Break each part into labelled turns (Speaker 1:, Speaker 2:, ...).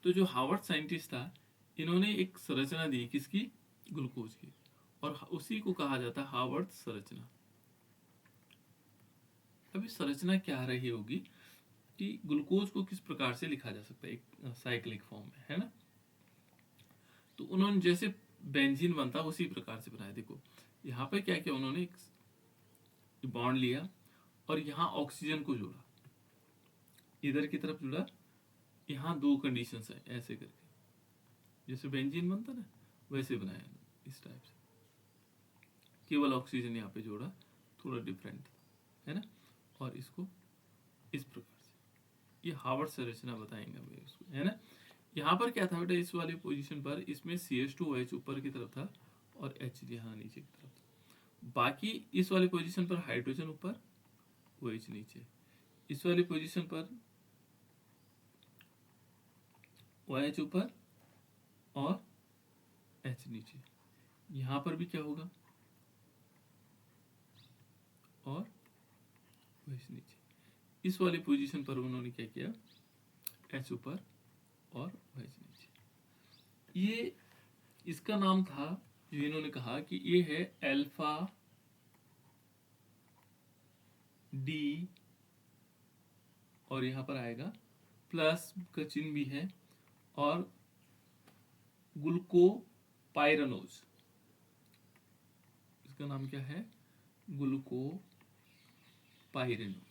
Speaker 1: तो जो Harvard scientist था, इन्होंने एक संरचना दी किसकी, ग्लूकोज की, और उसी को कहा जाता है हार्वर्ड संरचना। अभी संरचना क्या रही होगी कि ग्लूकोज को किस प्रकार से लिखा जा सकता है एक साइक्लिक फॉर्म में, है ना। तो उन्होंने जैसे बेंजीन बनता उसी प्रकार से बनाया। देखो यहाँ पे क्या किया उन्होंने, एक बॉन्ड लिया और यहाँ ऑक्सीजन को जोड़ा, इधर की तरफ जुड़ा, यहाँ दो कंडीशंस है ऐसे करके, जैसे बेंजीन बनता ना वैसे बनाया इस टाइप से, केवल ऑक्सीजन यहाँ पे जोड़ा, थोड़ा डिफरेंट है ना। और इसको इस प्रकार से, ये हार्वर्ड संरचना बताएंगे हमें इसको, है ना। यहाँ पर क्या था बेटा, इस वाली पोजीशन पर इसमें CH2OH ऊपर की तरफ था और H यहाँ नीचे की तरफ था। बाकी इस वाली पोजीशन पर हाइड्रोजन ऊपर, OH नीचे। इस वाली पोजीशन पर OH ऊपर और H नीचे। यहाँ पर भी क्या होगा, और OH नीचे। इस वाली पोजीशन पर उन्होंने क्या किया, H ऊपर और OH नीचे। ये इसका नाम था, जो इन्होंने कहा कि ये है अल्फा डी, और यहाँ पर आएगा प्लस का चिन्ह भी है, और ग्लूकोपाइरानोज, इसका नाम क्या है, ग्लूकोपाइरानोज।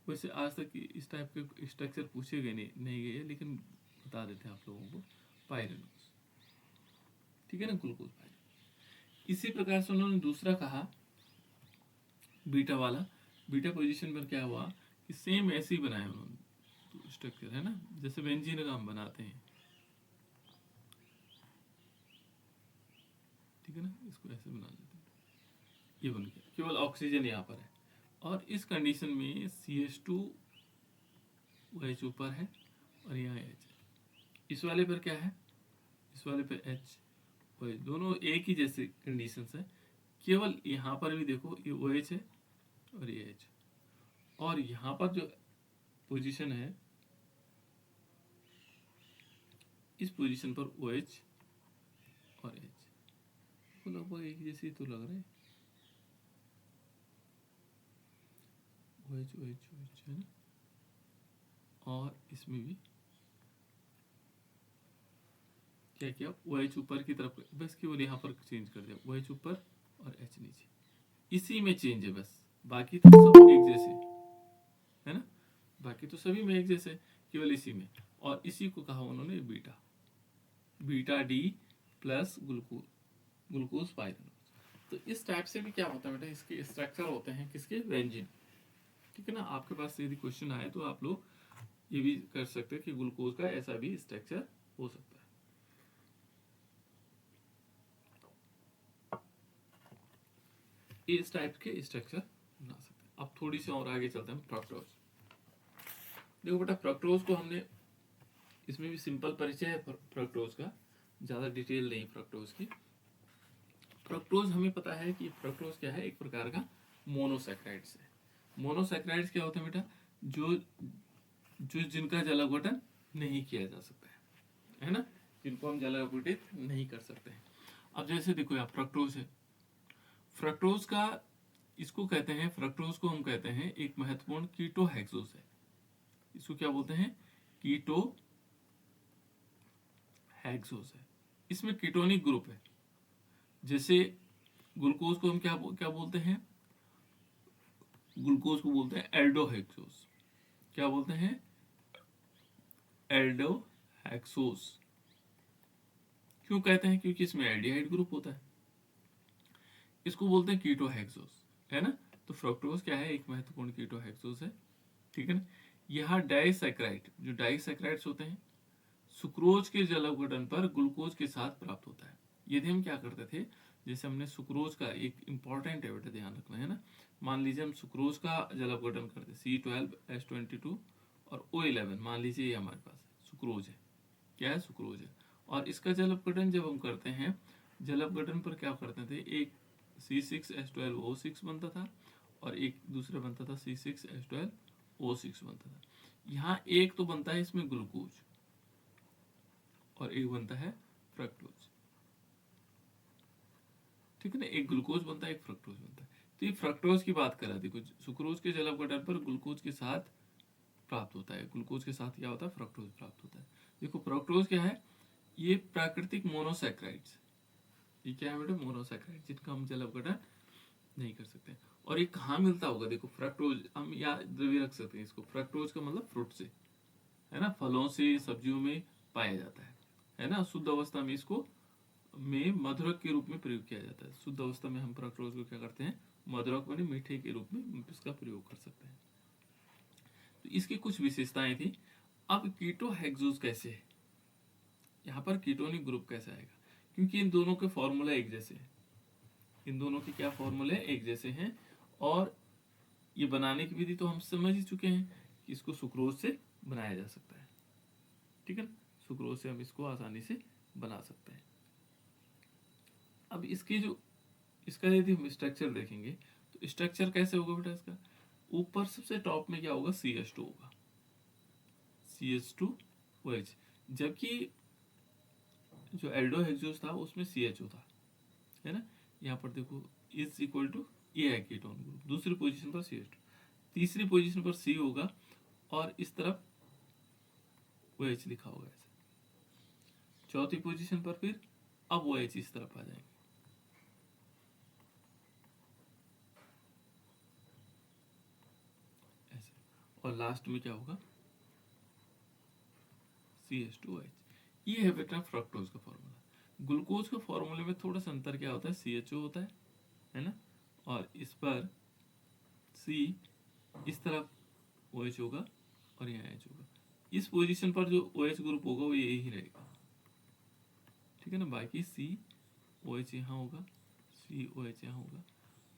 Speaker 1: वैसे आज तक इस टाइप के स्ट्रक्चर पूछे गए नहीं गए, लेकिन बता देते हैं आप लोगों को, पाइरानोज, ठीक है ना, ग्लूकोज पाइरानोज। इसी प्रकार से उन्होंने दूसरा कहा बीटा वाला। बीटा पोजीशन पर क्या हुआ कि सेम ऐसे ही बनाया उन्होंने तो स्ट्रक्चर, है ना, जैसे बेंजीन का हम बनाते हैं, ठीक है ना, इसको ऐसे बना लेते हैं, ये बन गया, केवल ऑक्सीजन यहाँ पर है। और इस कंडीशन में CH2OH ऊपर है और यहाँ H है। इस वाले पर क्या है, इस वाले पे H, OH, दोनों एक ही जैसे कंडीशंस है, केवल यहाँ पर भी देखो ये OH है और ये H, और यहाँ पर जो पोजीशन है, इस पोजीशन पर OH और H तो लगभग एक जैसे तो लग रहे हैं, OH OH OH है ना, और इसमें भी क्या किया, OH ऊपर की तरफ, बस केवल यहाँ पर चेंज कर दिया, OH ऊपर और H नीचे, इसी में चेंज है बस, बाकी तो सब एक जैसे, है ना, बाकी तो सभी में एक जैसे, केवल इसी में। और इसी को कहा उन्होंने beta, beta D plus glucose pyranose. तो इस टाइप से भी क्या होता है बेटा, इसके स्ट्रक्चर होते हैं किसके, बेंजीन, ठीक है ना। आपके पास यदि क्वेश्चन आए तो आप लोग ये भी कर सकते हैं कि ग्लूकोज का ऐसा भी स्ट्रक्चर हो सकता है। इस टाइप के स्ट्रक्चर बना सकते हैं। अब थोड़ी सी और आगे चलते हैं, फ्रक्टोज। देखो बेटा, फ्रक्टोज को हमने, इसमें भी सिंपल परिचय है फ्रक्टोज का, ज़्यादा डिटेल नहीं फ्रक्टोज की। फ्रक्टोज हमें पता है कि फ्रक्टोज क्या है, एक प्रकार का मोनोसैकराइड्स है। मोनोसैकराइड्स क्या होते हैं बेटा, जो जो जिनका जलावटन नहीं किया जा सकता है ना, जिनको हम जलावटित नहीं कर सकते हैं। अब जैसे देखो यहाँ फ्रक्टोज है, फ्रक्टोज का, इसको कहते हैं, फ्रक्टोज को हम कहते हैं एक महत्वपूर्ण कीटोहेक्सोज है। इसको क्या बोलते हैं, कीटोहेक्सोज है। इसमें कीटोनिक ग्रुप है। जैसे ग्लूकोज को हम क्या बोलते हैं, ग्लूकोज को बोलते हैं एल्डोहेक्सोज। क्या बोलते हैं, एल्डोहेक्सोज। क्यों कहते हैं, क्योंकि इसमें एल्डिहाइड ग्रुप होता है, इसको बोलते हैं कीटोहेक्सोज, है ना। तो फ्रक्टोज क्या है, एक महत्वपूर्ण कीटोहेक्सोज है, ठीक है ना। यहाँ डाइसैकराइड, जो डाइसैकराइड्स होते हैं, सुक्रोज के जलावघटन पर ग्लूकोज के साथ प्राप्त होता है। यदि हम क्या करते थे, जैसे हमने सुक्रोज का, एक इंपॉर्टेंट है बेटा ध्यान रखना, है ना। मान लीजिए हम सुक्रोज का जलावघटन करते, C12H22 और O11, मान लीजिए ये हमारे पास सुक्रोज है, क्या है, सुक्रोज है। और इसका जलावघटन जब हम करते हैं, जलावघटन पर क्या करते थे, एक C6H12O6 बनता था और एक दूसरा बनता था C6H12O6 बनता था। यहाँ एक तो बनता है इसमें ग्लूकोज और एक बनता है फ्रक्टोज, ठीक है ना। एक ग्लूकोज बनता है, एक फ्रक्टोज बनता है। तो ये फ्रक्टोज की बात करा, देखो सुक्रोज के जल अपघटन पर ग्लूकोज के साथ प्राप्त होता है, ग्लूकोज के साथ क्या होता है, फ्रक्टोज प्राप्त होता है। देखो फ्रक्टोज क्या है, ये प्राकृतिक मोनोसैक्राइड्स, ये क्या है बेटा, मोनोसैक्राइड, जिनका हम जल अपघटन नहीं कर सकते। और ये कहाँ मिलता होगा, देखो फ्रक्टोज हम याद भी रख सकते हैं इसको, फ्रक्टोज का मतलब फ्रूट से, है ना, फलों से, सब्जियों में पाया जाता है ना। शुद्ध अवस्था में इसको में मधुरक के रूप में प्रयोग किया जाता है। शुद्ध अवस्था में हम फ्रक्टोज को क्या करते हैं, मधुरक यानी मीठे के रूप में इसका प्रयोग कर सकते हैं। तो इसकी कुछ विशेषताएं थी। अब कीटोहेक्सोज कैसे है, यहाँ पर कीटोनिक ग्रुप कैसे आएगा, क्योंकि इन दोनों के फॉर्मूला एक जैसे हैं, इन दोनों के क्या फॉर्मूले एक जैसे हैं। और ये बनाने की विधि तो हम समझ ही चुके हैं कि इसको सुक्रोज से बनाया जा सकता है, ठीक है ना। सुक्रोज से हम इसको आसानी से बना सकते हैं। अब इसकी जो इसका यदि हम स्ट्रक्चर देखेंगे तो स्ट्रक्चर कैसे होगा बेटा, इसका ऊपर सबसे टॉप में क्या होगा, CH2 होगा, CH2OH, जबकि जो एल्डोहेक्सोज था उसमें CHO था, है ना। यहाँ पर देखो इज इक्वल टू ए है कीटोन ग्रुप, दूसरी पोजीशन पर CH2, तीसरी पोजीशन पर C होगा और इस तरफ OH लिखा होगा ऐसे, चौथी पोजीशन पर फिर अब OH इस तरफ आ जाएंगे ऐसे, और लास्ट में क्या होगा, CH2OH। ये है बेटा फ्रक्टोज का फॉर्मूला। ग्लूकोज के फॉर्मूले में थोड़ा सा अंतर क्या होता है, CHO होता है ना, और इस पर C इस तरफ OH होगा और यहाँ H होगा। इस पोजीशन पर जो OH ग्रुप होगा वो यही रहेगा, ठीक है ना। बाकी COH यहाँ होगा, COH यहाँ होगा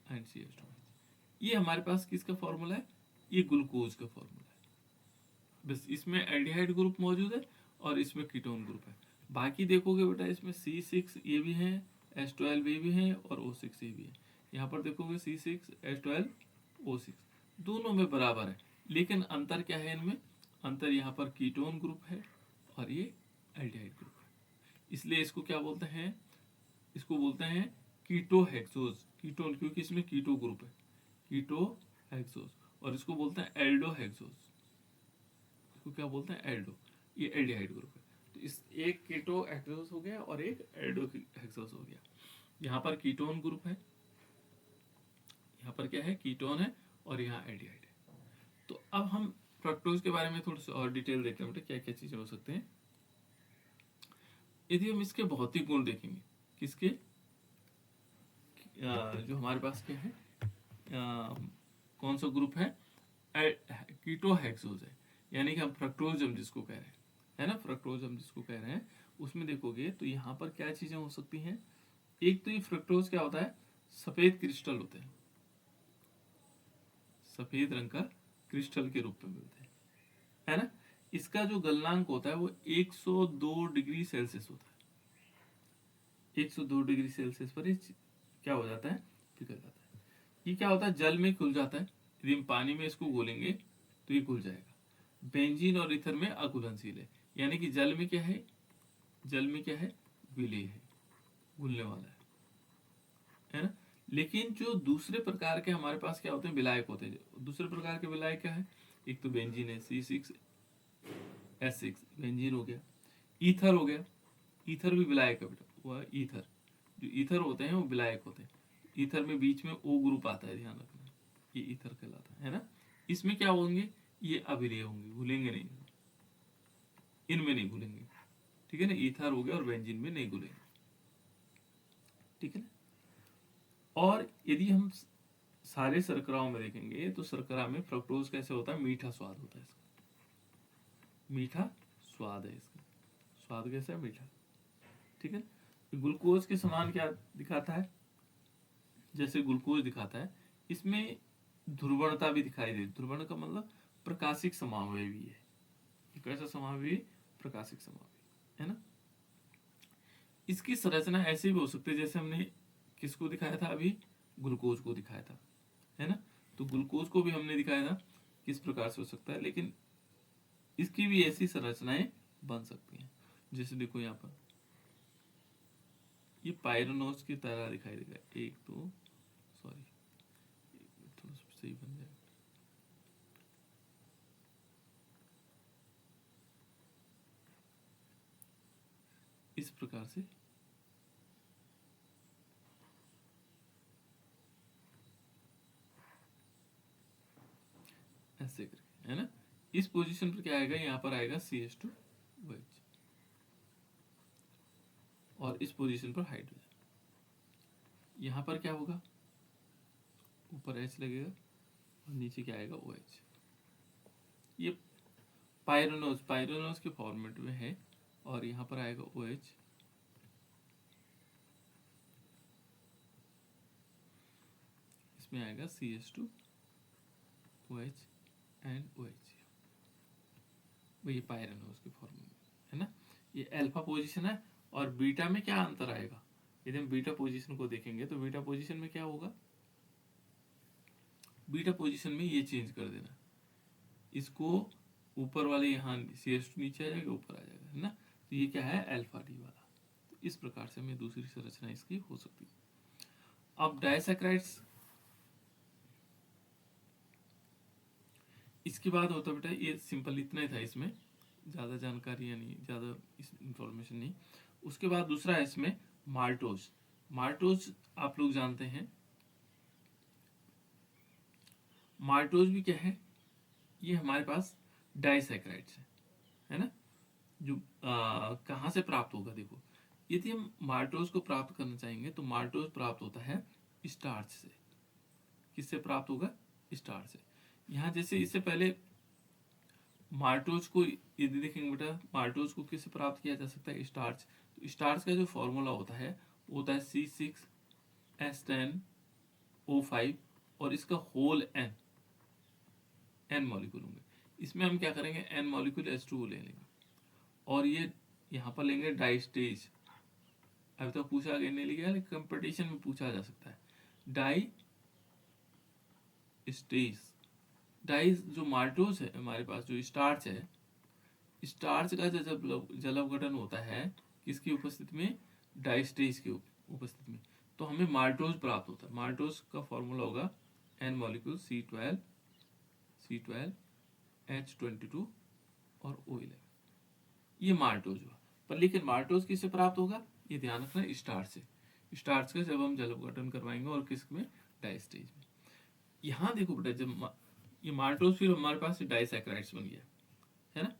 Speaker 1: एंड CH2OH। ये हमारे पास किसका फॉर्मूला है, ये ग्लूकोज का फॉर्मूला है। बस इसमें एल्डिहाइड ग्रुप मौजूद है और इसमें कीटोन ग्रुप है। बाकी देखोगे बेटा इसमें C6 ये भी है, H12 ये भी है और O6 ये भी है। यहाँ पर देखोगे C6 H12 O6 दोनों में बराबर है, लेकिन अंतर क्या है इनमें, अंतर यहाँ पर कीटोन ग्रुप है और ये एल्डिहाइड ग्रुप है। इसलिए इसको क्या बोलते हैं, इसको बोलते हैं कीटोहेक्सोज, कीटोन क्योंकि इसमें कीटो ग्रुप है, कीटोहेक्सोज। और इसको बोलते हैं एल्डोहेक्सोज, इसको क्या बोलते हैं, एल्डो, ये एल्डिहाइड ग्रुप है। तो इस एक कीटोहेक्सोज हो गया और एक एल्डोहेक्सोज हो गया। यहाँ पर कीटोन ग्रुप है, यहाँ पर क्या है, कीटोन है और यहाँ एल्डिहाइड है। तो अब हम फ्रक्टोज के बारे में थोड़ी सी और डिटेल देखते हैं बेटा, क्या क्या चीजें हो सकते हैं। यदि हम इसके भौतिक गुण देखेंगे, किसके, जो हमारे पास क्या है, कौन सा ग्रुप है, कीटोहेक्सोज है, यानी कि हम फ्रक्टोज हम जिसको कह रहे हैं, है ना, फ्रक्टोज हम जिसको कह रहे हैं, उसमें देखोगे तो यहाँ पर क्या चीजें हो सकती हैं। एक तो ये फ्रक्टोज क्या होता है, सफेद क्रिस्टल होते हैं, सफेद रंग का क्रिस्टल के रूप में मिलते हैं, है ना। इसका जो गलनांक होता है वो 102 डिग्री सेल्सियस होता है। 102 डिग्री सेल्सियस पर ये क्या हो जाता है, पिघल जाता है। ये क्या होता है, जल में घुल जाता है, यदि हम पानी में इसको घोलेंगे तो ये घुल जाएगा। बेंजीन और ईथर में अघुलनशील है, यानी कि जल में क्या है, जल में क्या है, विलेय है, घुलने वाला है ना। लेकिन जो दूसरे प्रकार के हमारे पास क्या होते हैं, विलायक होते हैं। दूसरे प्रकार के विलायक क्या है, एक तो बेंजीन है, C6H6 बेंजीन हो गया, ईथर हो गया, ईथर भी विलायक है बेटा, वह ईथर, जो ईथर होते हैं वो विलायक होते हैं। ईथर में बीच में O ग्रुप आता है, ध्यान रखना, ये ईथर कहलाता है ना। इसमें क्या होंगे, ये अभिलेय होंगे, घुलेंगे नहीं, इनमें नहीं घुलेंगे, ठीक है ना। ईथर हो गया और बेंजीन में नहीं घुलेंगे, ठीक है ना। और यदि हम सारे शर्कराओं में देखेंगे तो शर्करा में फ्रक्टोज कैसे होता है, मीठा स्वाद होता है इसका, मीठा स्वाद है इसका, स्वाद कैसा है, मीठा, ठीक है। ग्लूकोज के समान क्या दिखाता है, जैसे ग्लूकोज दिखाता है, इसमें ध्रुवणता भी दिखाई देती। ध्रुवण का मतलब प्रकाशिक समावयवी भी है, कैसा समावयवी, प्रकाशिक समावयवी, है ना। इसकी संरचना ऐसे भी हो सकती है जैसे हमने किसको दिखाया था अभी, ग्लूकोज को दिखाया था, है ना। तो ग्लूकोज को भी हमने दिखाया था किस प्रकार से हो सकता है, लेकिन इसकी भी ऐसी संरचनाएं बन सकती हैं। जैसे देखो यहाँ पर ये पायरोनोज की तरह दिखाई देगा, एक दो, सॉरी थोड़ा सा सही बन जाएगा। इस प्रकार से ऐसे करके, है ना। इस पोजीशन पर क्या आएगा, यहाँ पर आएगा CH2 OH, और इस पोजीशन पर हाइड्रोजन। यहाँ पर क्या होगा, ऊपर H लगेगा और नीचे क्या आएगा OH। ये पायरोनोज के फॉर्मेट में है, और यहाँ पर आएगा OH, इसमें आएगा CH2 OH एंड OH। ये पायरोनोज के फॉर्मेट में है ना। ये अल्फा पोजीशन है। और बीटा में क्या अंतर आएगा, यदि हम बीटा पोजीशन को देखेंगे तो बीटा पोजीशन में क्या होगा, बीटा पोजीशन में ये चेंज कर देना, इसको ऊपर वाले यहाँ CH2 नीचे आ जाएगा, ऊपर आ जाएगा, है ना। तो ये क्या है, अल्फा डी वाला। तो इस प्रकार से हमें दूसरी संरचना इसकी हो सकती है। अब डायसैकेराइड्स, इसके बाद होता बेटा, ये सिंपल इतना ही था, इसमें ज़्यादा जानकारी नहीं, ज़्यादा इंफॉर्मेशन नहीं। उसके बाद दूसरा है इसमें माल्टोज। माल्टोज आप लोग जानते हैं, माल्टोज भी क्या है, ये हमारे पास डाइसैकेराइड्स है ना। जो कहाँ से प्राप्त होगा, देखो यदि हम माल्टोज को प्राप्त करना चाहेंगे तो माल्टोज प्राप्त होता है स्टार्च से। किससे प्राप्त होगा, स्टार्च से। यहाँ जैसे इससे पहले माल्टोज को यदि देखेंगे बेटा, माल्टोज को किससे प्राप्त किया जा सकता है, स्टार्च। तो स्टार्च का जो फॉर्मूला होता है वो होता है C6H10O5, और इसका होल n मॉलिक्यूल होंगे। इसमें हम क्या करेंगे, n मॉलिक्यूल H2O ले लेंगे, और ये यहाँ पर लेंगे डाइस्टेज। अभी तो पूछा गया नहीं लिया, लेकिन कंपटीशन में पूछा जा सकता है। डाई स्टेज, डाई जो माल्टोज है हमारे पास, जो स्टार्च है, स्टार्च का जब जलावघटन होता है किसकी उपस्थिति में, डाइस्टेज की उपस्थिति में, तो हमें माल्टोज प्राप्त होता है। माल्टोज का फॉर्मूला होगा n मॉलिक्यूल C12H22 और O11। ये माल्टोज हुआ। पर लेकिन माल्टोज किससे प्राप्त होगा, ये ध्यान रखना, स्टार्च से। स्टार्च का जब हम जलावघटन करवाएंगे, और किस में, डाइस्टेज में। यहाँ देखो बेटा, जब ये माल्टोज फिर हमारे पास डाइसैकेराइड्स बन गया, है ना।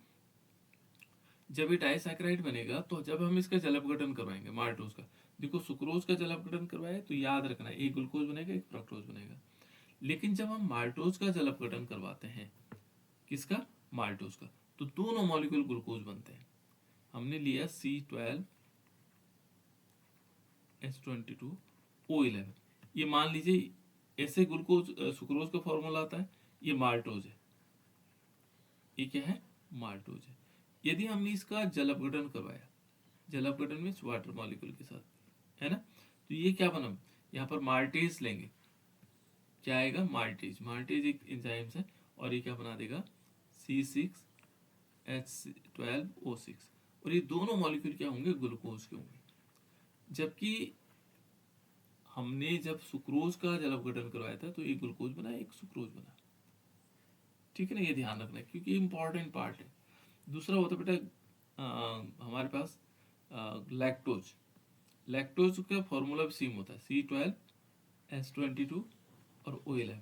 Speaker 1: जब ये डाइसैकेराइड बनेगा तो जब हम इसका जलावघटन करवाएंगे माल्टोज का, देखो सुक्रोज का जलावघटन करवाए तो याद रखना, एक ग्लूकोज बनेगा, एक फ्रक्टोज बनेगा। लेकिन जब हम माल्टोज का जलावघटन करवाते हैं, किसका, माल्टोज का, तो दोनों मॉलिक्यूल ग्लूकोज बनते हैं। हमने लिया C12H22O11, ये मान लीजिए ऐसे ग्लूकोज सुक्रोज का फॉर्मूला आता है, ये माल्टोज है, ये क्या है, माल्टोज है। यदि हमने इसका जलावघटन करवाया, जलावघटन में वाटर मॉलिक्यूल के साथ, है ना, तो ये क्या बना, यहाँ पर माल्टेज लेंगे, क्या आएगा, माल्टेज। माल्टेज एक एंजाइम है, और ये क्या बना देगा, C6H12O6, और ये दोनों मॉलिक्यूल क्या होंगे, ग्लूकोज के होंगे। जबकि हमने जब सुक्रोज का जलावघटन करवाया था तो एक ग्लूकोज बना, एक सुक्रोज बना, ठीक है ना। ये ध्यान रखना है, क्योंकि इंपॉर्टेंट पार्ट है। दूसरा होता है बेटा हमारे पास लैक्टोज। लैक्टोज का फॉर्मूला भी सेम होता है, C12H22 और O11।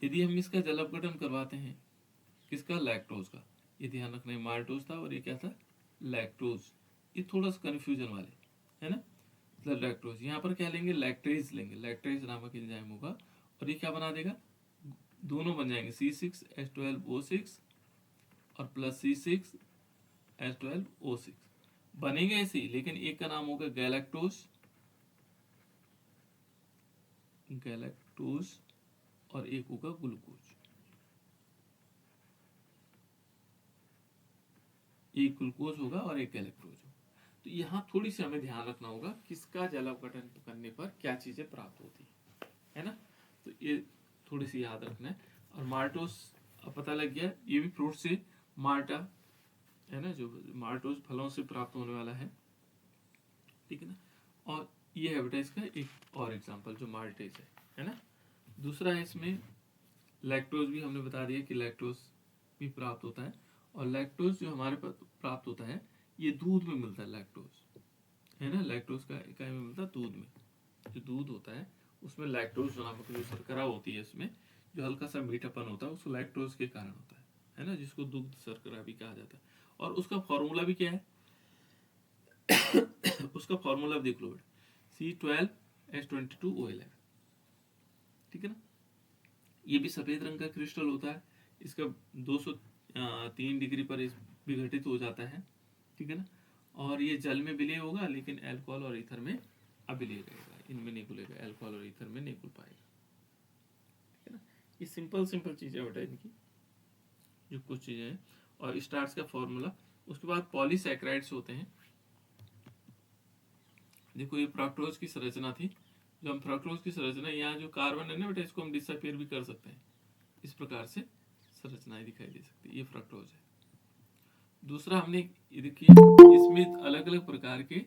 Speaker 1: यदि हम इसका जलावघटन करवाते हैं, किसका, लैक्टोज का, ये ध्यान रखना है, माल्टोज था और ये क्या था, लैक्टोज। ये थोड़ा सा कन्फ्यूजन वाले, है ना। मतलब लैक्टोज, यहाँ पर क्या लेंगे, लैक्टेज लेंगे, लैक्टेज नामक एंजाइम होगा, और ये क्या बना देगा, दोनों बन जाएंगे, C6H12O6 और प्लस C6H12O6 बनेंगे ऐसे ही, लेकिन एक का नाम होगा गैलेक्टोज, गैलेक्टोज, और एक होगा ग्लूकोज। एक ग्लूकोज होगा और एक गैलेक्टोज होगा। तो यहाँ थोड़ी सी हमें ध्यान रखना होगा, किसका जलावघटन करने पर क्या चीजें प्राप्त होती है ना। तो ये थोड़ी सी याद रखना है। और माल्टोस अब पता लग गया, ये भी फ्रूट से, माल्टा है ना, जो माल्टोज फलों से प्राप्त होने वाला है, ठीक है ना। और ये है बेटा इसका एक और एग्जांपल जो माल्टेज है ना। दूसरा है इसमें लैक्टोज, भी हमने बता दिया कि लैक्टोज भी प्राप्त होता है। और लैक्टोज जो हमारे पास प्राप्त होता है ये दूध में मिलता है, लैक्टोज है ना। लैक्टोज का इकाई में मिलता है दूध में। जो दूध होता है उसमें लैक्टोज नामक जो शर्करा होती है, इसमें जो हल्का सा मीठापन होता है उसको लैक्टोज के कारण होता है ना, जिसको दुग्ध शर्करा भी कहा जाता है। और उसका फॉर्मूला भी क्या है उसका फॉर्मूला देख लो बेटा, C12H22O11, ठीक है ना। ये भी सफेद रंग का क्रिस्टल होता है, इसका 203 डिग्री पर विघटित हो जाता है, ठीक है ना। और ये जल में विलय होगा, लेकिन अल्कोहल और ईथर में अविलय रहेगा, इनमें नहीं घुलेगा, अल्कोहल और ईथर में नहीं घुल पाएगा, ठीक है ना। ये सिंपल सिंपल चीजें बेटा इनकी, जो कुछ चीजें हैं। और स्टार्च का फॉर्मूला, उसके बाद पॉलीसैकेराइड्स होते हैं। देखो ये फ्रक्टोज की संरचना थी, जो हम फ्रक्टोज की संरचना, यहाँ जो कार्बन है ना बेटा, इसको हम डिसअपियर भी कर सकते हैं, इस प्रकार से संरचनाएं दिखाई दे सकती है। ये फ्रक्टोज है। दूसरा हमने देखिए इसमें अलग अलग प्रकार के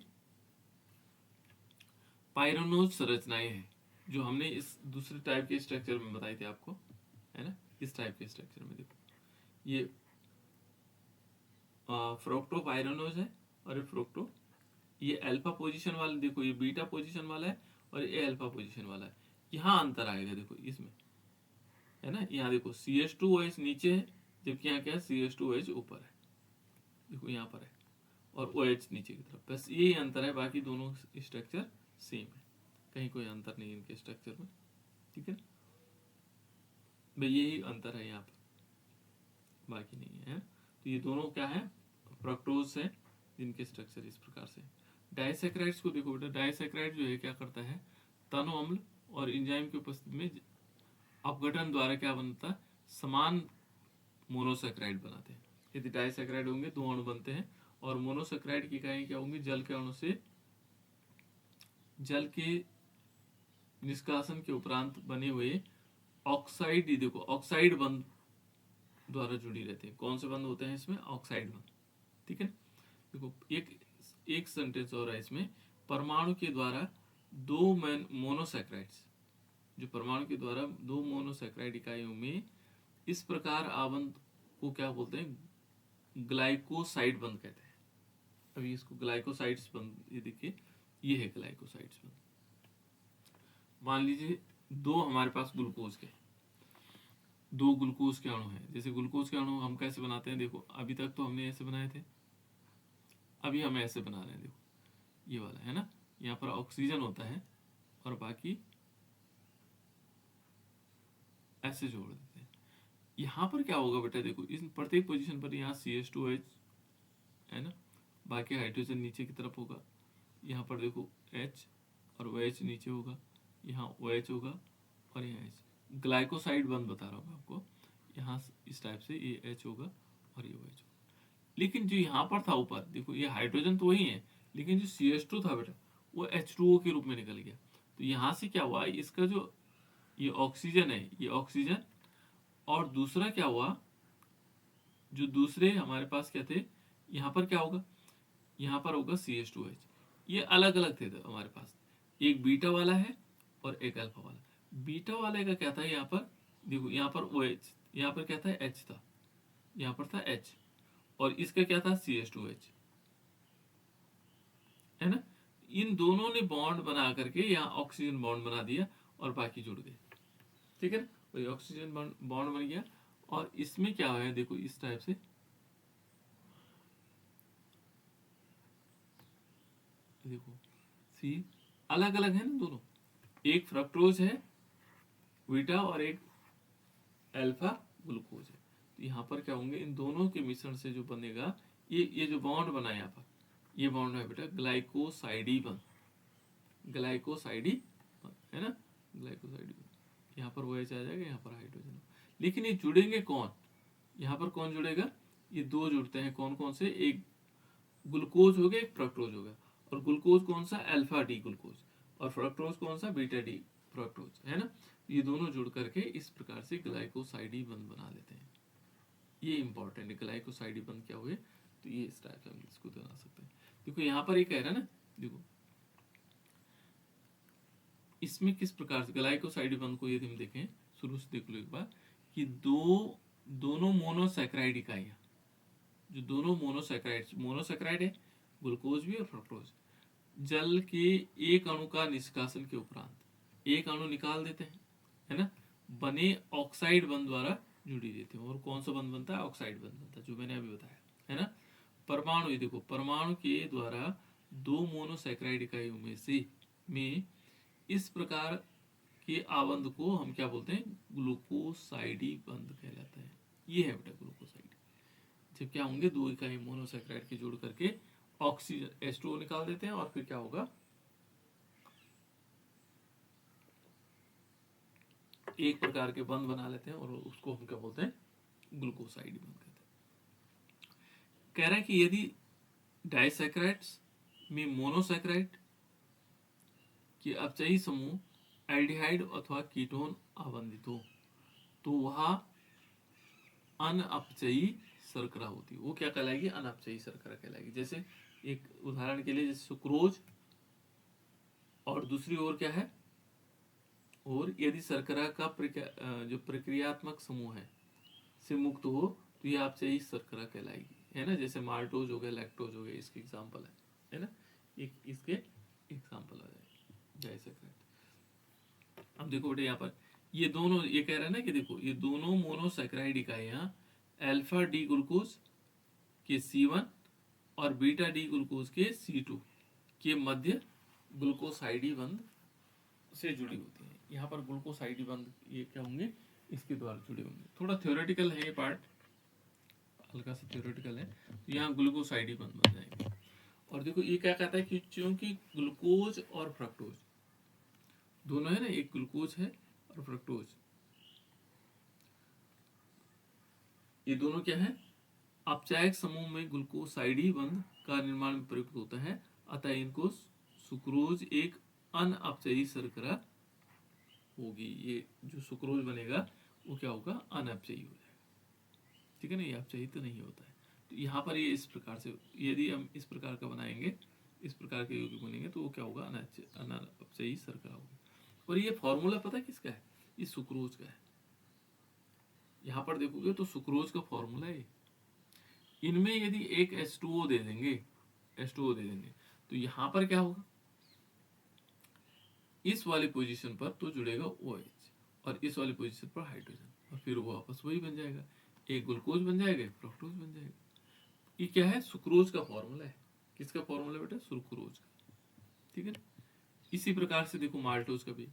Speaker 1: पायरोनोज संरचनाएं हैं, जो हमने इस दूसरे टाइप के स्ट्रक्चर में बताई थी आपको, है ना। इस टाइप के स्ट्रक्चर में देखो ये फ्रोक्टो पायरोनोज है, और ये फ्रोक्टो, ये अल्फा पोजीशन वाला, देखो ये बीटा पोजीशन वाला है, और ये अल्फा पोजीशन वाला है। यहाँ अंतर आएगा देखो इसमें, है ना। यहाँ देखो CH2OH नीचे है, जबकि यहाँ क्या है CH2OH ऊपर है, देखो यहाँ पर है, और OH नीचे की तरफ, बस यही अंतर है, बाकी दोनों स्ट्रक्चर सेम है, कहीं कोई अंतर नहीं इनके स्ट्रक्चर में, ठीक है। भाई यही अंतर है यहाँ पर, बाकी नहीं है। तो ये दोनों क्या है, फ्रक्टोज है, जिनके स्ट्रक्चर इस प्रकार से। डाइसैकेराइड्स को देखो बेटा, डाइसैकेराइड जो है क्या करता है, तनु अम्ल और एंजाइम की उपस्थिति में अपघटन द्वारा क्या बनता है, समान मोनोसैकेराइड बनाते हैं। यदि डाइसैकेराइड होंगे दो अणु बनते हैं, और मोनोसैकेराइड की इकाई क्या होंगी, जल के अणु से जल के निष्कासन के उपरांत बने हुए ऑक्साइड, देखो ऑक्साइड बंध द्वारा जुड़ी रहते हैं। कौन से बंध होते हैं इसमें, ऑक्साइड बंध, ठीक है। देखो एक एक सेंटेंस और है इसमें, परमाणु के द्वारा दो मोनोसैकेराइड्स, जो परमाणु के द्वारा दो मोनोसैकेराइड इकाइयों में इस प्रकार आबंध को क्या बोलते हैं, ग्लाइकोसाइड बंध कहते हैं। अभी इसको ग्लाइकोसाइड्स बंध, ये देखिए ये है ग्लाइकोसाइड्स बंध। मान लीजिए दो हमारे पास ग्लूकोज के, दो ग्लूकोज के अणु हैं। जैसे ग्लूकोज के अणु हम कैसे बनाते हैं, देखो अभी तक तो हमने ऐसे बनाए थे, अभी हम ऐसे बना रहे हैं, देखो ये वाला है ना, यहाँ पर ऑक्सीजन होता है और बाकी ऐसे जोड़ देते हैं। यहाँ पर क्या होगा बेटा, देखो इस प्रत्येक पोजीशन पर यहाँ CH2OH है ना, बाकी हाइड्रोजन नीचे की तरफ होगा। यहाँ पर देखो H और OH नीचे होगा, यहाँ OH होगा, और यहाँ H। ग्लाइकोसाइड बंध बता रहा हूँ आपको, यहाँ इस टाइप से ये H होगा और ये OH होगा। लेकिन जो यहाँ पर था ऊपर, देखो ये हाइड्रोजन तो वही है, लेकिन जो CH2 था बेटा वो H2O के रूप में निकल गया। तो यहाँ से क्या हुआ, इसका जो ये ऑक्सीजन है, ये ऑक्सीजन, और दूसरा क्या हुआ, जो दूसरे हमारे पास क्या थे, यहाँ पर क्या होगा, यहाँ पर होगा CH2OH। ये अलग अलग थे हमारे पास, एक बीटा वाला है और एक अल्फा वाला। बीटा वाले का क्या था, यहाँ पर देखो, यहाँ पर OH, यहाँ पर क्या था, H था, यहाँ पर था H, और इसका क्या था CH2OH, है ना। इन दोनों ने बॉन्ड बना करके यहाँ ऑक्सीजन बॉन्ड बना दिया, और बाकी जुड़ गए, ठीक है ना। वही ऑक्सीजन बॉन्ड बन गया। और इसमें क्या है, देखो इस टाइप से, देखो सी अलग अलग है ना दोनों, एक फ्रक्टोज है बीटा और एक अल्फा ग्लूकोज है। तो यहाँ पर क्या होंगे, इन दोनों के मिश्रण से जो बनेगा, ये जो बॉन्ड बना है यहाँ पर, ये बॉन्ड है बेटा ग्लाइकोसाइडी बंध, ग्लाइकोसाइडी बंध, है ना, ग्लाइकोसाइडी बंध। यहाँ पर OH आ जाएगा, यहाँ पर हाइड्रोजन। लेकिन ये जुड़ेंगे कौन, यहाँ पर कौन जुड़ेगा, ये दो जुड़ते हैं, कौन कौन से, एक ग्लूकोज हो गया, एक फ्रक्टोज हो गया। और ग्लूकोज कौन सा, अल्फा डी ग्लूकोज, और फ्रक्टोज कौन सा, बीटा डी फ्रक्टोज, है ना। ये दोनों जुड़ करके इस प्रकार से ग्लाइकोसाइडी बंध बना लेते हैं। ये इंपॉर्टेंट है, ग्लाइकोसाइडी बंध क्या हुए, तो ये इस टाइप से हम इसको बना सकते हैं। देखो यहाँ पर ये कह रहा है ना, देखो इसमें किस प्रकार से ग्लाइकोसाइड बंध को यदि हम देखें, शुरू से देख लो एक बार, कि दोनों मोनोसैकेराइड इकाइयाँ, जो दोनों मोनोसैकेराइड है, ग्लूकोज भी और फ्रक्टोज, जल के एक अणु का निष्कासन के उपरांत एक अणु निकाल देते हैं, है ना, बने ऑक्साइड बंध द्वारा जुड़ी देते हैं। और कौन सा बंध बनता है? ऑक्साइड बंध बनता है, जो मैंने अभी बताया, है ना। परमाणु, ये देखो, परमाणु के द्वारा दो मोनोसैकेराइड इकाइयों में इस प्रकार के आबंध को हम क्या बोलते हैं? ग्लूकोसाइडी बंध कहलाता है। ये है बेटा ग्लूकोसाइड। जब क्या होंगे, दो इकाई मोनोसैकेराइड के जोड़ करके ऑक्सीजन H2O निकाल देते हैं, और फिर क्या होगा, एक प्रकार के बंध बना लेते हैं, और उसको हम क्या बोलते हैं? ग्लूकोसाइड बंध कहते हैं। कह रहा है कि यदि डाइसैकेराइड्स में मोनोसैकेराइड कि अपचयी समूह एल्डिहाइड अथवा कीटोन आबंधित हो तो वह अनअपचयी शर्करा होती है। वो क्या कहलाएगी? अनअपचयी शर्करा कहलाएगी। जैसे एक उदाहरण के लिए, जैसे सुक्रोज, और दूसरी ओर क्या है, और यदि शर्करा का जो प्रक्रियात्मक समूह है से मुक्त हो तो यह अपचयी शर्करा कहलाएगी, है ना। जैसे माल्टोज हो गया, लैक्टोज हो गया, इसके एग्जाम्पल है ना। एक इसके एग्जाम्पल आ जाएगा डाइसैकेराइड। अब देखो बेटे यहाँ पर ये दोनों, ये कह रहा है ना कि देखो ये दोनों मोनोसैकेराइड इकाइयाँ अल्फा डी ग्लूकोज के C1 और बीटा डी ग्लूकोज के C2 के मध्य ग्लूकोसाइडी बंध से जुड़ी होती है। यहाँ पर ग्लूकोसाइडी बंध ये क्या होंगे? इसके द्वारा जुड़े होंगे। थोड़ा थ्योरेटिकल है ये पार्ट, हल्का सा थ्योरेटिकल है। तो यहाँ ग्लूकोसाइडी बंध बन जाएंगे। और देखो ये क्या कहता है कि चूंकि ग्लूकोज और फ्रक्टोज दोनों है ना, एक ग्लूकोज है और फ्रक्टोज, ये दोनों क्या है? अपचायक समूह में ग्लूकोसाइडी बंध का निर्माण में प्रयुक्त होता है, अतः इनको सुक्रोज एक अनअपचयी शर्करा होगी। ये जो सुक्रोज बनेगा वो क्या होगा? अनअपचयी हो जाएगा, ठीक है ना। ये अपचयी तो नहीं होता है। तो यहाँ पर ये इस प्रकार से, यदि हम इस प्रकार का बनाएंगे, इस प्रकार के यौगिक बनेंगे, तो वो क्या होगा? अनअपचयी शर्करा होगा। और ये फॉर्मूला पता है किसका है? ये सुक्रोज का है। यहाँ पर देखोगे तो सुक्रोज का फॉर्मूला है। इनमें यदि एक H2O दे देंगे, तो यहाँ पर क्या होगा? इस वाली पोजीशन पर तो जुड़ेगा OH, और इस वाली पोजीशन पर हाइड्रोजन, और फिर वो वापस वही बन जाएगा, एक ग्लूकोज बन जाएगा, एक फ्रक्टोज बन जाएगा। ये क्या है? सुक्रोज का फॉर्मूला है। किसका फॉर्मूला बेटा? सुक्रोज का, ठीक है ना। इसी प्रकार से देखो माल्टोज का भी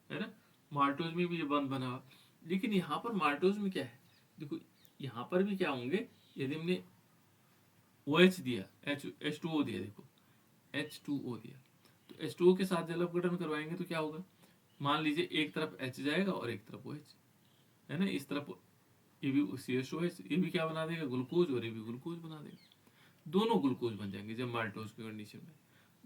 Speaker 1: है ना, माल्टोज में भी ये बंध बना हुआ। लेकिन यहाँ पर माल्टोज में क्या है, देखो यहाँ पर भी क्या होंगे, यदि हमने OH दिया, H2O दिया, देखो H2O दिया, तो H2O के साथ जल अपघटन करवाएंगे तो क्या होगा? मान लीजिए एक तरफ H जाएगा और एक तरफ OH, है ना। इस तरफ ये भी CH2OH, ये भी क्या बना देगा? ग्लूकोज, और ये भी ग्लूकोज बना देगा। दोनों ग्लूकोज बन जाएंगे जब माल्टोज की कंडीशन में।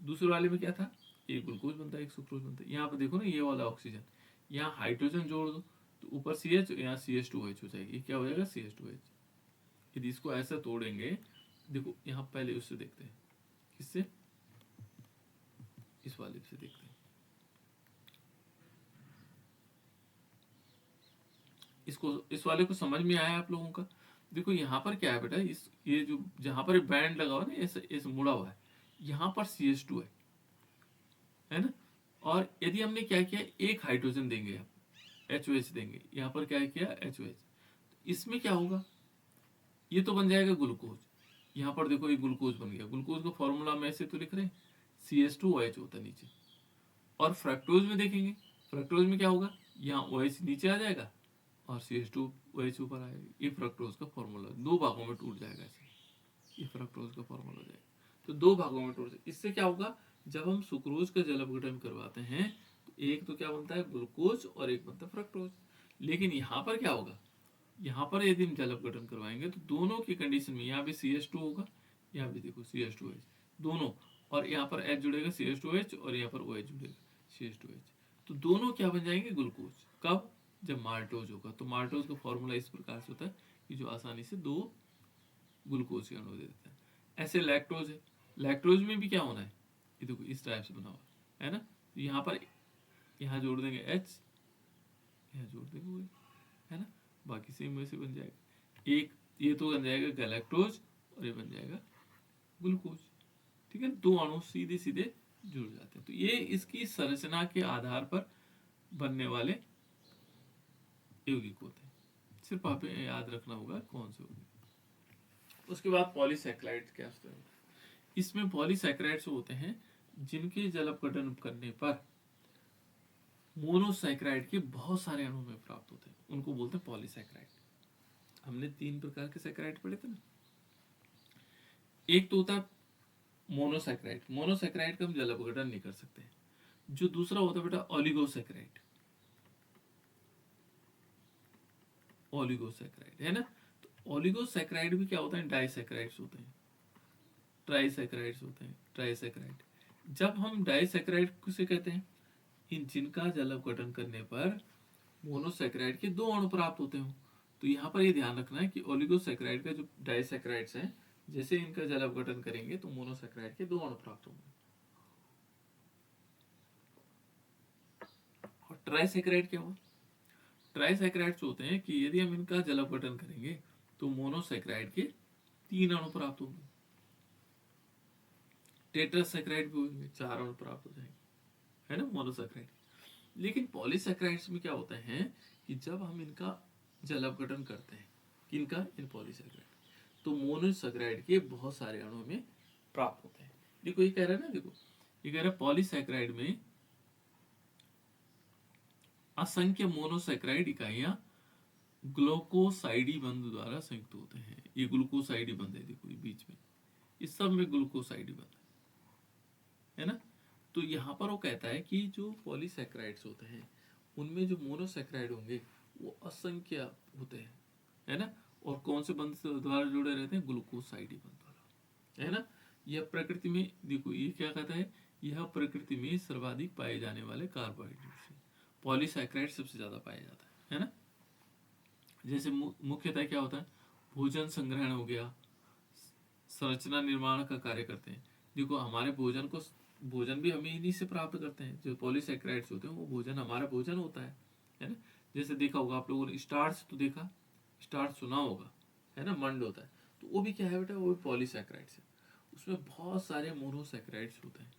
Speaker 1: दूसरे वाले में क्या था? एक ग्लूकोज बनता है, एक सुक्रोज बनता है। यहाँ पर देखो ना, ये वाला ऑक्सीजन, यहाँ हाइड्रोजन जोड़ दो तो ऊपर CH, यहाँ CH2OH हो जाएगी। ये क्या हो जाएगा? CH2OH। यदि इसको ऐसा तोड़ेंगे, देखो यहाँ पहले उससे देखते हैं, किससे? इस वाले से देखते हैं। इसको, इस वाले को समझ में आया आप लोगों का? देखो यहाँ पर क्या है बेटा, इस ये जो जहां पर बैंड लगा हुआ ना, ऐसे मुड़ा हुआ है, यहाँ पर CH2 है ना। और यदि हमने क्या किया, एक हाइड्रोजन देंगे, आप HOH देंगे, यहाँ पर क्या किया? HOH, इसमें क्या होगा? ये तो बन जाएगा ग्लूकोज। यहाँ पर देखो ये ग्लूकोज बन गया। ग्लूकोज का फॉर्मूला हम ऐसे तो लिख रहे हैं, CH2OH होता है नीचे। और फ्रक्टोज में देखेंगे, फ्रक्टोज में क्या होगा? यहाँ OH नीचे आ जाएगा और CH2OH ऊपर आएगा। ये फ्रक्टोज का फॉर्मूला दो भागों में टूट जाएगा ऐसे, ये फ्रक्टोज का फॉर्मूला हो जाएगा। तो दो भागों में टूट जाएगा। इससे क्या होगा? जब हम सुक्रोज का जल अपघटन करवाते हैं तो एक तो क्या बनता है? ग्लूकोज, और एक बनता है फ्रक्टोज। लेकिन यहाँ पर क्या होगा? यहाँ पर यदि हम जल अपघटन करवाएंगे तो दोनों की कंडीशन में, यहाँ भी CH2 होगा, यहाँ भी देखो CH2OH दोनों, और यहाँ पर H जुड़ेगा CH2OH, और यहाँ पर OH जुड़ेगा CH2OH। तो दोनों क्या बन जाएंगे? ग्लूकोज। कब? जब माल्टोज होगा। तो माल्टोज का फॉर्मूला इस प्रकार से होता है कि जो आसानी से दो ग्लूकोज के अणु दे देता है। ऐसे लैक्टोज है, लैक्टोज में भी क्या होना है, ये देखो इस टाइप से बना हुआ है ना, तो यहाँ पर यहाँ जोड़ देंगे H, यहाँ जोड़ देंगे वो, है ना, बाकी सेम वैसे बन जाएगा। एक ये तो बन जाएगा गैलेक्टोज और ये बन जाएगा ग्लूकोज। ठीक है, दो अणु सीधे सीधे जुड़ जाते हैं। तो ये इसकी संरचना के आधार पर बनने वाले यौगिक होते हैं। सिर्फ आप याद रखना होगा कौन से यौगिक। उसके बाद पॉलीसैकेराइड क्या होता है, इसमें पॉलीसैकेराइड्स होते हैं जिनके जल अपघटन करने पर मोनोसैकेराइड के बहुत सारे अणु में प्राप्त होते हैं, उनको बोलते हैं पॉलीसैकेराइड। हमने 3 प्रकार के सैकेराइड पढ़े थे ना। एक तो होता है मोनोसैकेराइड, मोनोसैकेराइड का हम जल अपघटन नहीं कर सकते। जो दूसरा होता है बेटा ओलिगोसैकेराइड, ओलिगोसैकेराइड है ना। तो ओलिगोसैकेराइड भी क्या होता है, डाइसैकेराइड्स होते हैं, ट्राइसैकेराइड्स होते हैं, ट्राइसैकेराइड। जब हम डाइसैकेराइड किसे कहते हैं, इन जिनका जल अपघटन करने पर मोनोसैकेराइड के 2 अणु प्राप्त होते हो। तो यहाँ पर ये ध्यान रखना है कि ओलिगोसैकेराइड का जो डाइसैकेराइड्स हैं, जैसे इनका जल अपघटन करेंगे तो मोनोसैकेराइड के 2 अणु प्राप्त होंगे। और ट्राइसैकेराइड क्या हुआ, ट्राइसैकेराइड्स होते हैं कि यदि हम इनका जल अपघटन करेंगे तो मोनोसैकेराइड के 3 अणु प्राप्त होंगे। टेट्रासैकेराइड भी होंगे, 4 अणु प्राप्त हो जाएंगे, है ना, मोनोसैकेराइड। लेकिन पॉलीसैकेराइड्स में क्या होता है कि जब हम इनका जल अपघटन करते हैं, किनका, इन पॉलीसैकेराइड, तो मोनोसैकेराइड के बहुत सारे अणु में प्राप्त होते हैं। देखो ये कह रहा है ना, देखो ये कह रहा है पॉलीसैकेराइड में असंख्य मोनोसैकेराइड इकाइयां ग्लूकोसाइडी बंध द्वारा संयुक्त होते हैं। ये ग्लूकोसाइडी बंध है, देखो ये बीच में, इस सब में ग्लूकोसाइडी बंध है ना। तो यहाँ पर वो कहता है कि जो पॉलीसैकेराइड्स होते हैं उनमें जो मोनोसैकेराइड होंगे वो असंख्य होते हैं, है ना। और कौन से बंध द्वारा जुड़े रहते हैं, ग्लूकोसाइडी बंध द्वारा, है ना। यह प्रकृति में, देखो ये क्या कहता है, यह प्रकृति में सर्वाधिक पाए जाने वाले कार्बोहाइड्रेट से पॉलीसैकेराइड सबसे ज्यादा पाया जाता है ना। जैसे मुख्यतः क्या होता है, भोजन संग्रहण हो गया, संरचना निर्माण का कार्य करते हैं। देखो हमारे भोजन भी हमें इन्हीं से प्राप्त करते हैं। जो पॉलीसैकेराइड्स होते हैं वो भोजन हमारा भोजन होता है ना। जैसे देखा होगा आप लोगों ने स्टार्च तो देखा, स्टार्च सुना होगा, है ना, मंड होता है, तो वो भी क्या है बेटा, वो भी पॉलीसैकेराइड्स है। उसमें बहुत सारे मोनोसैकेराइड्स होते हैं,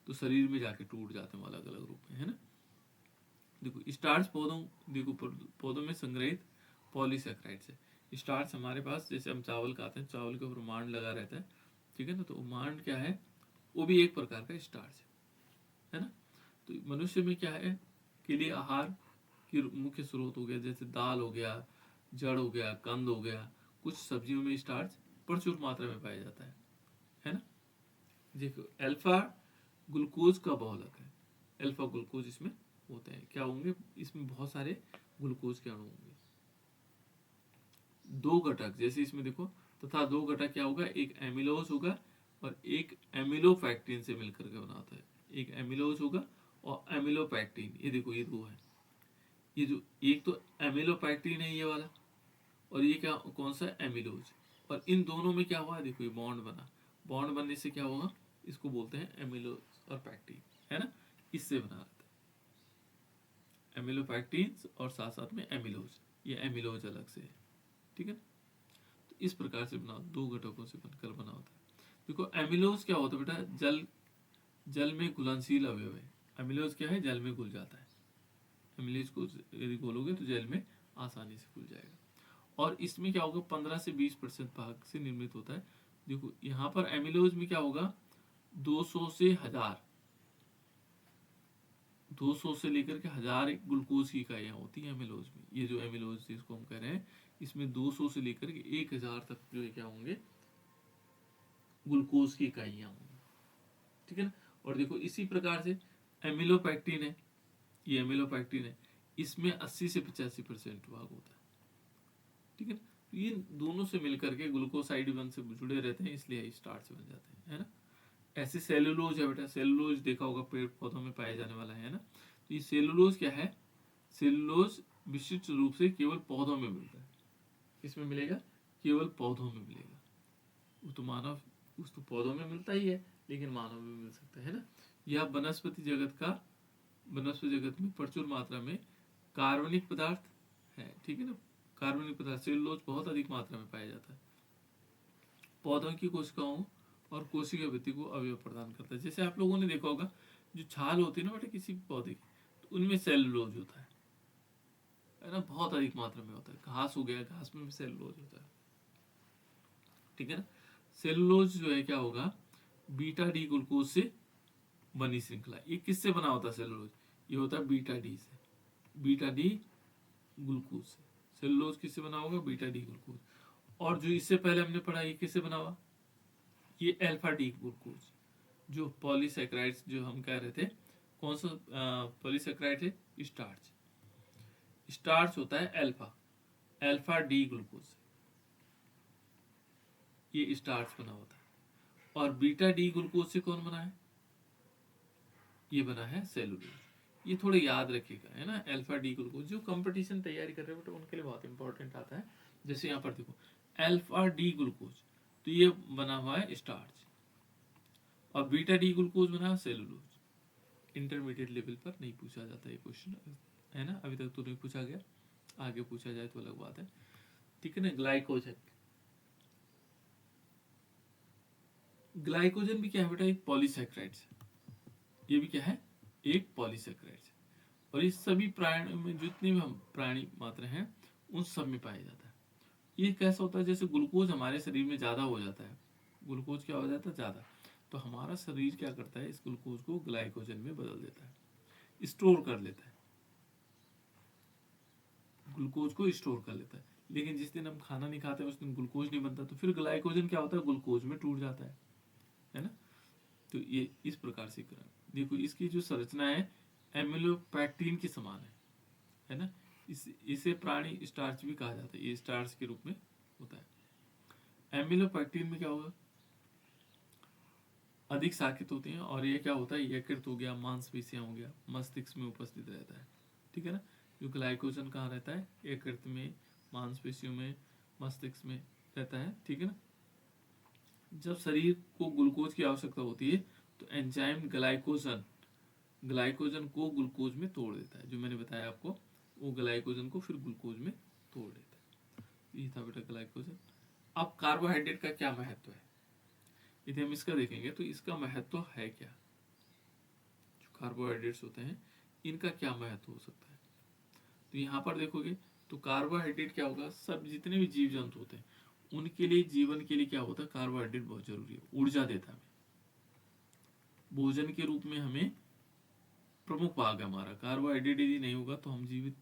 Speaker 1: तो शरीर में जाके टूट जाते हैं अलग अलग रूप में, है ना। देखो स्टार्च देखो पौधों में संग्रहित पॉलीसैकेराइड्स है। स्टार्च हमारे पास, जैसे हम चावल खाते हैं, चावल के ऊपर मांड लगा रहता है, ठीक है ना, तो मांड क्या है, वो भी एक प्रकार का स्टार्च है ना। तो मनुष्य में क्या है, के लिए आहार की मुख्य स्रोत हो गया, जैसे दाल हो गया, जड़ हो गया, कंद हो गया, कुछ सब्जियों में स्टार्च प्रचुर मात्रा में पाया जाता है ना। देखो अल्फा ग्लूकोज का बहुलक है, अल्फा ग्लूकोज इसमें होते हैं, क्या होंगे, इसमें बहुत सारे ग्लूकोज के अणु होंगे। 2 घटक जैसे इसमें देखो, तथा 2 घटक क्या होगा, एक एमिलोज होगा और एक एमिलोपैक्टिन से मिलकर के बना होता है। एक एमिलोज होगा और एमिलोपैक्टिन, ये देखो ये 2 है। ये जो एक तो एमिलोपैक्टिन है ये वाला, और ये क्या, कौन सा, एमिलोज। और इन दोनों में क्या हुआ, देखो ये बॉन्ड बना, बॉन्ड बनने से क्या होगा, इसको बोलते हैं एमिलोज और पैक्टिन, है ना, इससे बना रहता है एमिलोपैक्टिन और साथ साथ में एमिलोज, ये एमिलोज अलग से है, ठीक है। तो इस प्रकार से बना, 2 घटकों से बनकर बना होता है। देखो एमिलोज क्या होता है बेटा, जल में घुलनशील अवयव है। एमिलोज क्या है, जल में घुल जाता है। एमिलोज को यदि घोलोगे तो जल में आसानी से घुल जाएगा। और इसमें क्या होगा, 15 से 20% भाग से निर्मित होता है। देखो यहाँ पर एमिलोज में क्या होगा, 200 से 1000, 200 से लेकर के 1000 ग्लूकोज की इकाइयाँ होती हैं एमिलोज में। ये जो एमिलोज जिसको हम कह रहे हैं, इसमें 200 से लेकर के 1000 तक जो है क्या होंगे, ग्लूकोज की इकाइयाँ होंगी, ठीक है ना। और देखो इसी प्रकार से एमिलोपैक्टिन है, ये एमिलोपैक्टिन है, इसमें 80 से 85% भाग होता है, ठीक है ना। तो ये दोनों से मिलकर के ग्लूकोसाइड बन से जुड़े रहते हैं, इसलिए स्टार्च बन जाते हैं, है ना। ऐसे सेलुलोज है बेटा, सेलुलोज देखा होगा पेड़ पौधों में पाए जाने वाला है ना। तो ये सेलुलोज क्या है, सेलुलोज विशिष्ट रूप से केवल पौधों में मिलता है। किसमें मिलेगा, केवल पौधों में मिलेगा, वो तो मानव कुछ तो पौधों में मिलता ही है, लेकिन मानव में मिल सकता है ना। यह वनस्पति जगत में प्रचुर मात्रा में कार्बनिक पदार्थ है, ठीक है ना। कार्बनिक पदार्थ सेलुलोज बहुत अधिक मात्रा में पाया जाता है। पौधों की कोशिकाओं और कोशिका भित्ति को अवयव प्रदान करता है। जैसे आप लोगों ने देखा होगा, जो छाल होती है ना बेटा किसी पौधे की, तो उनमें सेलुलोज होता है ना, बहुत अधिक मात्रा में होता है। घास हो गया, घास में भी सेलुलोज होता है, ठीक है ना। सेलुलोज जो है क्या होगा, बीटा डी ग्लूकोज से बनी श्रृंखला। ये किससे बना होता है सेलुलोज, ये होता है बीटा डी से, बीटा डी ग्लूकोज से। सेलुलोज किससे बना होगा, बीटा डी ग्लूकोज। और जो इससे पहले हमने पढ़ा, ये किससे बना हुआ, ये अल्फा डी ग्लूकोज। जो पॉलीसेक्राइड्स जो हम कह रहे थे, कौन सा पॉलीसेक्राइड है, स्टार्च। स्टार्च होता है अल्फा डी ग्लूकोज, ये स्टार्च बना होता है। और बीटा डी ग्लूकोज से कौन बना है, ये बना है सेलुलोज। ये थोड़े याद रखिएगा, है ना। अल्फा डी ग्लूकोज जो कंपटीशन तैयारी कर रहे हो तो उनके लिए बहुत इंपॉर्टेंट आता है। जैसे यहाँ पर देखो अल्फा डी ग्लूकोज, तो ये बना हुआ है स्टार्च, और बीटा डी ग्लूकोज बना है सेलुलोज। इंटरमीडिएट लेवल पर नहीं पूछा जाता ये क्वेश्चन, है ना, अभी तक तो नहीं पूछा गया, आगे पूछा जाए तो अलग बात है, ठीक है ना। ग्लाइकोजन, ग्लाइकोजन भी क्या है बेटा, एक पॉलीसेक्राइड है। ये भी क्या है, एक पॉलीसेक्राइड है। और ये सभी प्राणी में, जितने भी हम प्राणी मात्र हैं, उन सब में पाया जाता है। ये कैसा होता है, जैसे ग्लूकोज हमारे शरीर में ज्यादा हो जाता है, ग्लूकोज क्या हो जाता है ज्यादा, तो हमारा शरीर क्या करता है, इस ग्लूकोज को ग्लाइकोजन में बदल देता है, स्टोर कर लेता है, ग्लूकोज को स्टोर कर लेता है। लेकिन जिस दिन हम खाना नहीं खाते उस दिन ग्लूकोज नहीं बनता, तो फिर ग्लाइकोजन क्या होता है, ग्लूकोज में टूट जाता है ना। तो ये इस प्रकार से करें। देखो इसकी जो संरचना है एमिलोपैक्टीन के समान है ना। इसे प्राणी स्टार्च भी कहा जाता है, ये स्टार्च के रूप में होता है। एमिलोपैक्टीन में क्या होगा, अधिक शाखित होते हैं, और ये क्या होता है, यकृत हो गया, मांसपेशियां हो गया, मस्तिष्क में उपस्थित रहता है, ठीक है ना। जो ग्लाइकोजन कहाँ रहता है, यकृत में, मांसपेशियों में, मस्तिष्क में रहता है, ठीक है ना। जब शरीर को ग्लूकोज की आवश्यकता होती है तो एंजाइम ग्लाइकोजन को ग्लूकोज में तोड़ देता है। जो मैंने बताया आपको, वो ग्लाइकोजन को फिर ग्लूकोज में तोड़ देता है। ये था बेटा ग्लाइकोजन। अब कार्बोहाइड्रेट का क्या महत्व है, यदि हम इसका देखेंगे तो इसका महत्व है क्या। जो कार्बोहाइड्रेट्स होते हैं इनका क्या महत्व हो सकता है, तो यहाँ पर देखोगे तो कार्बोहाइड्रेट क्या होगा, सब जितने भी जीव जंतु होते हैं उनके लिए, जीवन के लिए क्या होता है, कार्बोहाइड्रेट बहुत जरूरी है, ऊर्जा देता है हमें, भोजन के रूप में हमें प्रमुख भाग है हमारा। कार्बोहाइड्रेट यदि नहीं होगा तो हम जीवित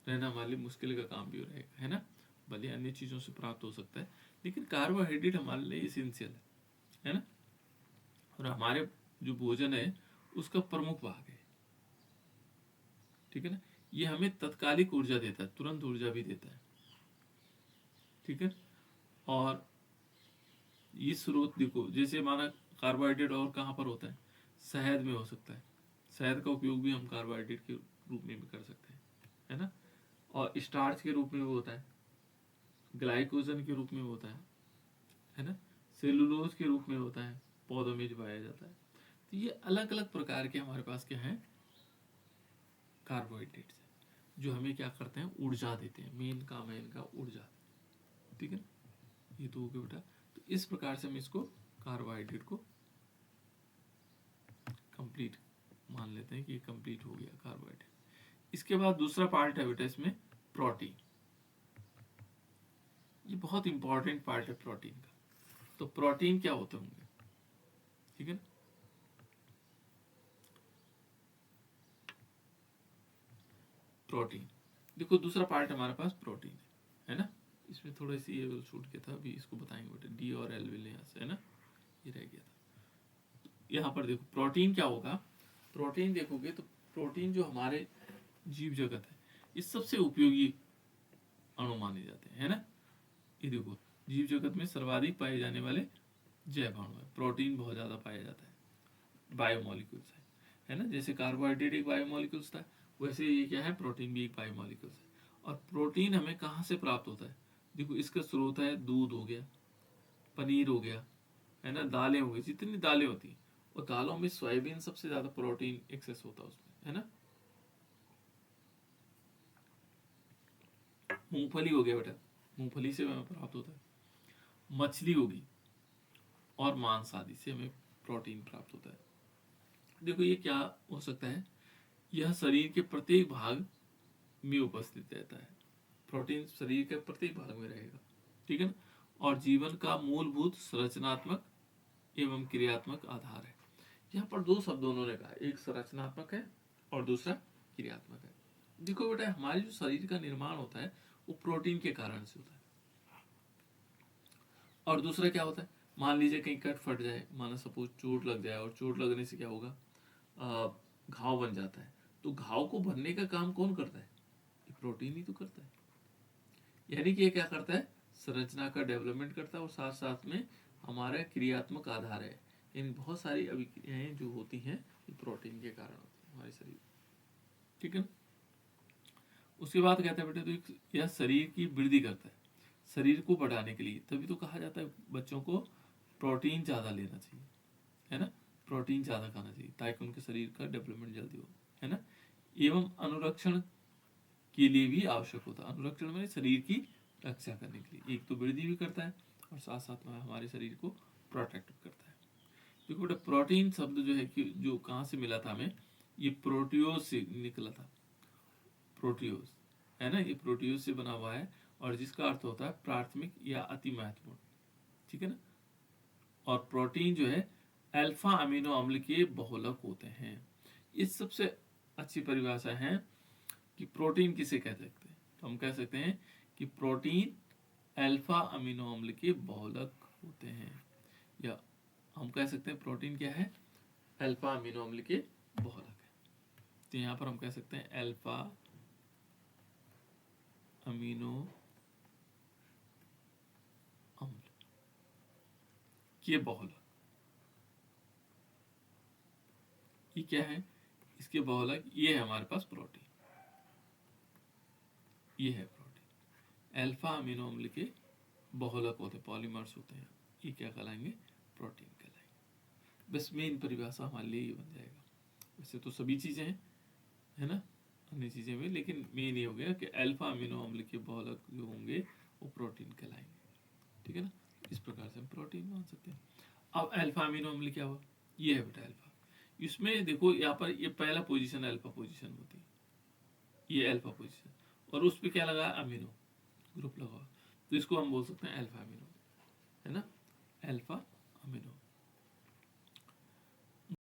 Speaker 1: रहना हमारे लिए मुश्किल का काम भी रहेगा, है ना। भले अन्य चीजों से प्राप्त हो सकता है, लेकिन कार्बोहाइड्रेट हमारे लिए इसेंशियल है ना। और हमारे जो भोजन है उसका प्रमुख भाग है, ठीक है ना। ये हमें तत्कालिक ऊर्जा देता है, तुरंत ऊर्जा भी देता है, ठीक है। और ये स्रोत देखो, जैसे माना कार्बोहाइड्रेट और कहाँ पर होता है, शहद में हो सकता है, शहद का उपयोग भी हम कार्बोहाइड्रेट के रूप में भी कर सकते हैं, है ना। और स्टार्च के रूप में भी होता है, ग्लाइकोजन के रूप में होता है ना, सेलुलोज के रूप में होता है, पौधों में जो पाया जाता है। तो ये अलग अलग प्रकार के हमारे पास क्या है, कार्बोहाइड्रेट्स है, जो हमें क्या करते हैं, ऊर्जा देते हैं। मेन काम है इनका ऊर्जा, ठीक है ना। ये तो हो गया बेटा। तो इस प्रकार से हम इसको कार्बोहाइड्रेट को कंप्लीट मान लेते हैं कि ये कंप्लीट हो गया कार्बोहाइड्रेट। इसके बाद दूसरा पार्ट है बेटा इसमें प्रोटीन। ये बहुत इंपॉर्टेंट पार्ट है प्रोटीन का। तो प्रोटीन क्या होते होंगे, ठीक है ना। प्रोटीन देखो, दूसरा पार्ट हमारे पास प्रोटीन है ना। इसमें थोड़ा सी ये छूट गया था, अभी इसको बताएंगे बेटा, डी और एल विल यहाँ से, है ना, ये रह गया था। यहाँ पर देखो प्रोटीन क्या होगा, प्रोटीन देखोगे तो प्रोटीन जो हमारे जीव जगत है इस सबसे उपयोगी अणु माने जाते हैं, है ना। ये देखो जीव जगत में सर्वाधिक पाए जाने वाले जैव अणु है, प्रोटीन बहुत ज्यादा पाया जाता है, बायोमोलिक्यूल्स है ना। जैसे कार्बोहाइड्रेट एक बायोमोलिक्यूल्स था, वैसे ये क्या है, प्रोटीन भी एक बायोमोलिक्यूल्स है। और प्रोटीन हमें कहाँ से प्राप्त होता है, देखो इसका स्रोत है दूध हो गया, पनीर हो गया, है ना, दालें होगी, जितनी दालें होती हैं, और दालों में सोयाबीन सबसे ज्यादा प्रोटीन एक्सेस होता है उसमें, है ना। मूंगफली हो गया बेटा, मूंगफली से हमें प्राप्त होता है। मछली होगी और मांस आदि से हमें प्रोटीन प्राप्त होता है। देखो ये क्या हो सकता है, यह शरीर के प्रत्येक भाग में उपस्थित रहता है। प्रोटीन शरीर के प्रत्येक भाग में रहेगा, ठीक है ना। और जीवन का मूलभूत संरचनात्मक एवं क्रियात्मक आधार है। यहाँ पर दो शब्द उन्होंने कहा, एक संरचनात्मक है और दूसरा क्रियात्मक है। देखो बेटा, हमारे जो शरीर का निर्माण होता है वो प्रोटीन के कारण से होता है। और दूसरा क्या होता है, मान लीजिए कहीं कट फट जाए, माना सपोज चोट लग जाए, और चोट लगने से क्या होगा, घाव बन जाता है। तो घाव को भरने का काम कौन करता है, ये प्रोटीन ही तो करता है। यानी कि ये क्या करता है, संरचना का डेवलपमेंट करता है और साथ साथ में हमारा क्रियात्मक आधार है। यानी बहुत सारी अभिक्रियाएं जो होती हैं ये प्रोटीन के कारण होती है हमारे शरीर, ठीक है ना। उसके बाद कहता है बेटे, तो यह शरीर की वृद्धि करता है, शरीर को बढ़ाने के लिए। तभी तो कहा जाता है बच्चों को प्रोटीन ज़्यादा लेना चाहिए, है ना, प्रोटीन ज़्यादा खाना चाहिए ताकि उनके शरीर का डेवलपमेंट जल्दी हो, है ना। एवं अनुरक्षण के लिए भी आवश्यक होता है। अनुरक्षण में शरीर की रक्षा करने के लिए, एक तो वृद्धि भी करता है और साथ साथ में हमारे शरीर को प्रोटेक्ट करता है। देखो बेटा, प्रोटीन शब्द जो है कि जो कहाँ से मिला था हमें, ये प्रोटियोज से निकला था। प्रोटियोज, है ना, ये प्रोटियोज से बना हुआ है, और जिसका अर्थ होता है प्राथमिक या अति महत्वपूर्ण, ठीक है ना। और प्रोटीन जो है अल्फा अमीनो अम्ल के बहुलक होते हैं। इस सबसे अच्छी परिभाषा है कि प्रोटीन किसे कह सकते हैं, तो हम कह सकते हैं कि प्रोटीन अल्फा अमीनो अम्ल के बहुलक होते हैं, या हम कह सकते हैं प्रोटीन क्या है, अल्फा अमीनो अम्ल के बहुलक है। तो यहाँ पर हम कह सकते हैं अल्फा अमीनो अम्ल के बहुलक, ये क्या है, इसके बहुलक ये है हमारे पास प्रोटीन, ये है प्रोटीन। अल्फा अमीनो अम्ल के बहुलक होते हैं, पॉलीमर्स होते हैं, ये क्या कहलाएंगे, प्रोटीन कहलाएंगे। बस मेन परिभाषा हमारे लिए ये बन जाएगा। वैसे तो सभी चीज़ें हैं, है ना, अन्य चीज़ें भी, लेकिन मेन ये हो गया कि अल्फा अमीनो अम्ल के बहुलक जो होंगे वो प्रोटीन कहलाएंगे, ठीक है ना। इस प्रकार से हम प्रोटीन मान सकते हैं। अब अल्फा अमीनो अम्ल क्या हुआ, ये है बेटा अल्फा। इसमें देखो यहाँ पर ये पहला पोजीशन अल्फा पोजीशन होती है, ये अल्फा पोजीशन, और उस पर क्या लगा, अमीनो ग्रुप लगा हुआ, तो इसको हम बोल सकते हैं अल्फा अमीनो, है ना, अल्फा अमीनो।